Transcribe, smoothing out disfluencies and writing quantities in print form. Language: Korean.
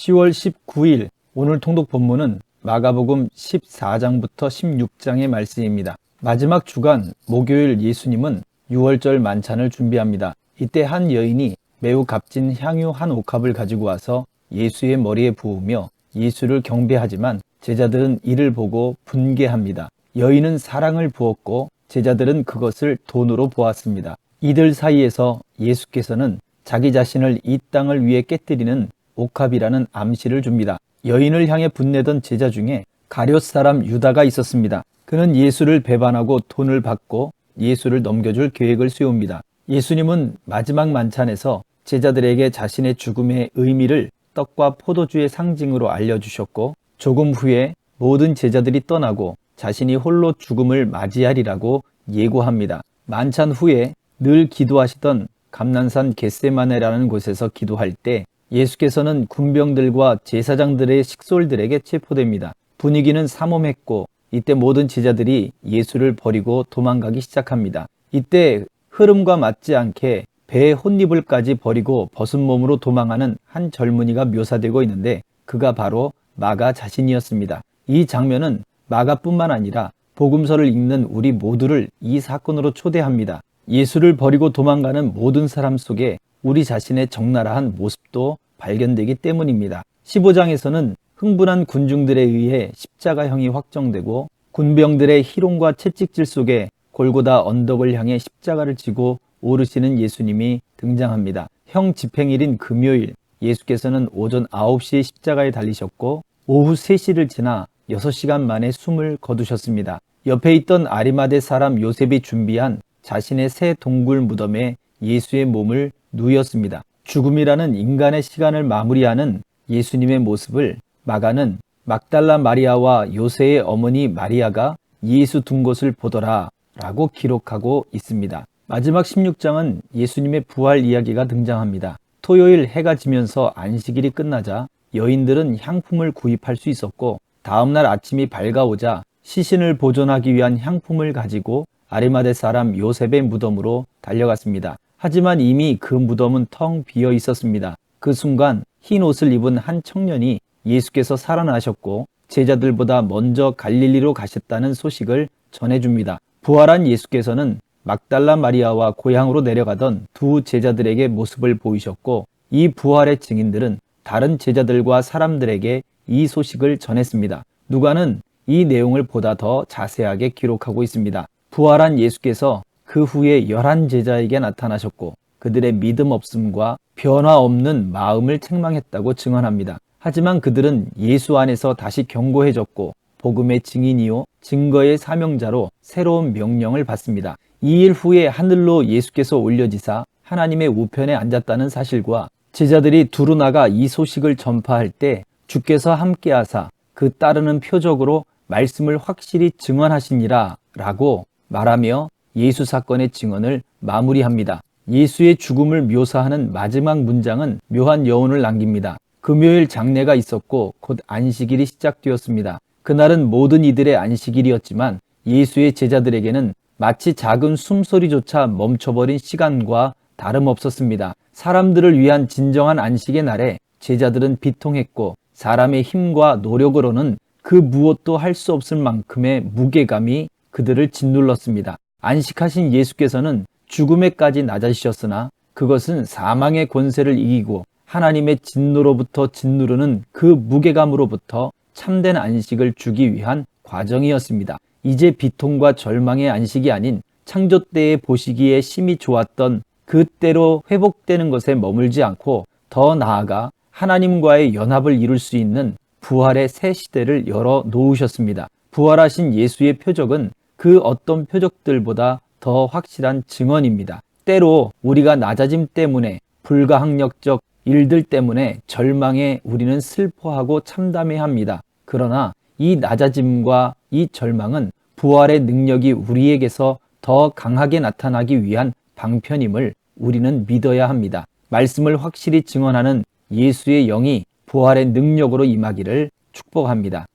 10월 19일 오늘 통독 본문은 마가복음 14장부터 16장의 말씀입니다. 마지막 주간 목요일 예수님은 유월절 만찬을 준비합니다. 이때 한 여인이 매우 값진 향유 한 옥합을 가지고 와서 예수의 머리에 부으며 예수를 경배하지만 제자들은 이를 보고 분개합니다. 여인은 사랑을 부었고 제자들은 그것을 돈으로 보았습니다. 이들 사이에서 예수께서는 자기 자신을 이 땅을 위해 깨뜨리는 옥합이라는 암시를 줍니다. 여인을 향해 분내던 제자 중에 가룟 사람 유다가 있었습니다. 그는 예수를 배반하고 돈을 받고 예수를 넘겨줄 계획을 세웁니다. 예수님은 마지막 만찬에서 제자들에게 자신의 죽음의 의미를 떡과 포도주의 상징으로 알려주셨고 조금 후에 모든 제자들이 떠나고 자신이 홀로 죽음을 맞이하리라고 예고합니다. 만찬 후에 늘 기도하시던 감난산 겟세마네라는 곳에서 기도할 때 예수께서는 군병들과 제사장들의 식솔들에게 체포됩니다. 분위기는 삼엄했고 이때 모든 제자들이 예수를 버리고 도망가기 시작합니다. 이때 흐름과 맞지 않게 배의 혼입을까지 버리고 벗은 몸으로 도망하는 한 젊은이가 묘사되고 있는데 그가 바로 마가 자신이었습니다. 이 장면은 마가뿐만 아니라 복음서를 읽는 우리 모두를 이 사건으로 초대합니다. 예수를 버리고 도망가는 모든 사람 속에 우리 자신의 적나라한 모습도 발견되기 때문입니다. 15장에서는 흥분한 군중들에 의해 십자가형이 확정되고 군병들의 희롱과 채찍질 속에 골고다 언덕을 향해 십자가를 지고 오르시는 예수님이 등장합니다. 형 집행일인 금요일 예수께서는 오전 9시에 십자가에 달리셨고 오후 3시를 지나 6시간 만에 숨을 거두셨습니다. 옆에 있던 아리마대 사람 요셉이 준비한 자신의 새 동굴 무덤에 예수의 몸을 누였습니다. 죽음이라는 인간의 시간을 마무리하는 예수님의 모습을 마가는 막달라 마리아와 요새의 어머니 마리아가 예수 둔 곳을 보더라 라고 기록하고 있습니다. 마지막 16장은 예수님의 부활 이야기가 등장합니다. 토요일 해가 지면서 안식일이 끝나자 여인들은 향품을 구입할 수 있었고 다음날 아침이 밝아오자 시신을 보존하기 위한 향품을 가지고 아리마대 사람 요셉의 무덤으로 달려갔습니다. 하지만 이미 그 무덤은 텅 비어 있었습니다. 그 순간 흰 옷을 입은 한 청년이 예수께서 살아나셨고 제자들보다 먼저 갈릴리로 가셨다는 소식을 전해줍니다. 부활한 예수께서는 막달라 마리아와 고향으로 내려가던 두 제자들에게 모습을 보이셨고 이 부활의 증인들은 다른 제자들과 사람들에게 이 소식을 전했습니다. 누가는 이 내용을 보다 더 자세하게 기록하고 있습니다. 부활한 예수께서 그 후에 11제자에게 나타나셨고 그들의 믿음 없음과 변화 없는 마음을 책망했다고 증언합니다. 하지만 그들은 예수 안에서 다시 견고해졌고 복음의 증인이요 증거의 사명자로 새로운 명령을 받습니다. 2일 후에 하늘로 예수께서 올려지사 하나님의 우편에 앉았다는 사실과 제자들이 두루 나가 이 소식을 전파할 때 주께서 함께하사 그 따르는 표적으로 말씀을 확실히 증언하시니라 라고 말하며 예수 사건의 증언을 마무리합니다. 예수의 죽음을 묘사하는 마지막 문장은 묘한 여운을 남깁니다. 금요일 장례가 있었고 곧 안식일이 시작되었습니다. 그날은 모든 이들의 안식일이었지만 예수의 제자들에게는 마치 작은 숨소리조차 멈춰버린 시간과 다름없었습니다. 사람들을 위한 진정한 안식의 날에 제자들은 비통했고 사람의 힘과 노력으로는 그 무엇도 할 수 없을 만큼의 무게감이 그들을 짓눌렀습니다. 안식하신 예수께서는 죽음에까지 낮아지셨으나 그것은 사망의 권세를 이기고 하나님의 진노로부터 짓누르는 그 무게감으로부터 참된 안식을 주기 위한 과정이었습니다. 이제 비통과 절망의 안식이 아닌 창조 때에 보시기에 심히 좋았던 그때로 회복되는 것에 머물지 않고 더 나아가 하나님과의 연합을 이룰 수 있는 부활의 새 시대를 열어 놓으셨습니다. 부활하신 예수의 표적은 그 어떤 표적들보다 더 확실한 증언입니다. 때로 우리가 낮아짐 때문에 불가항력적 일들 때문에 절망에 우리는 슬퍼하고 참담해합니다. 그러나 이 낮아짐과 이 절망은 부활의 능력이 우리에게서 더 강하게 나타나기 위한 방편임을 우리는 믿어야 합니다. 말씀을 확실히 증언하는 예수의 영이 부활의 능력으로 임하기를 축복합니다.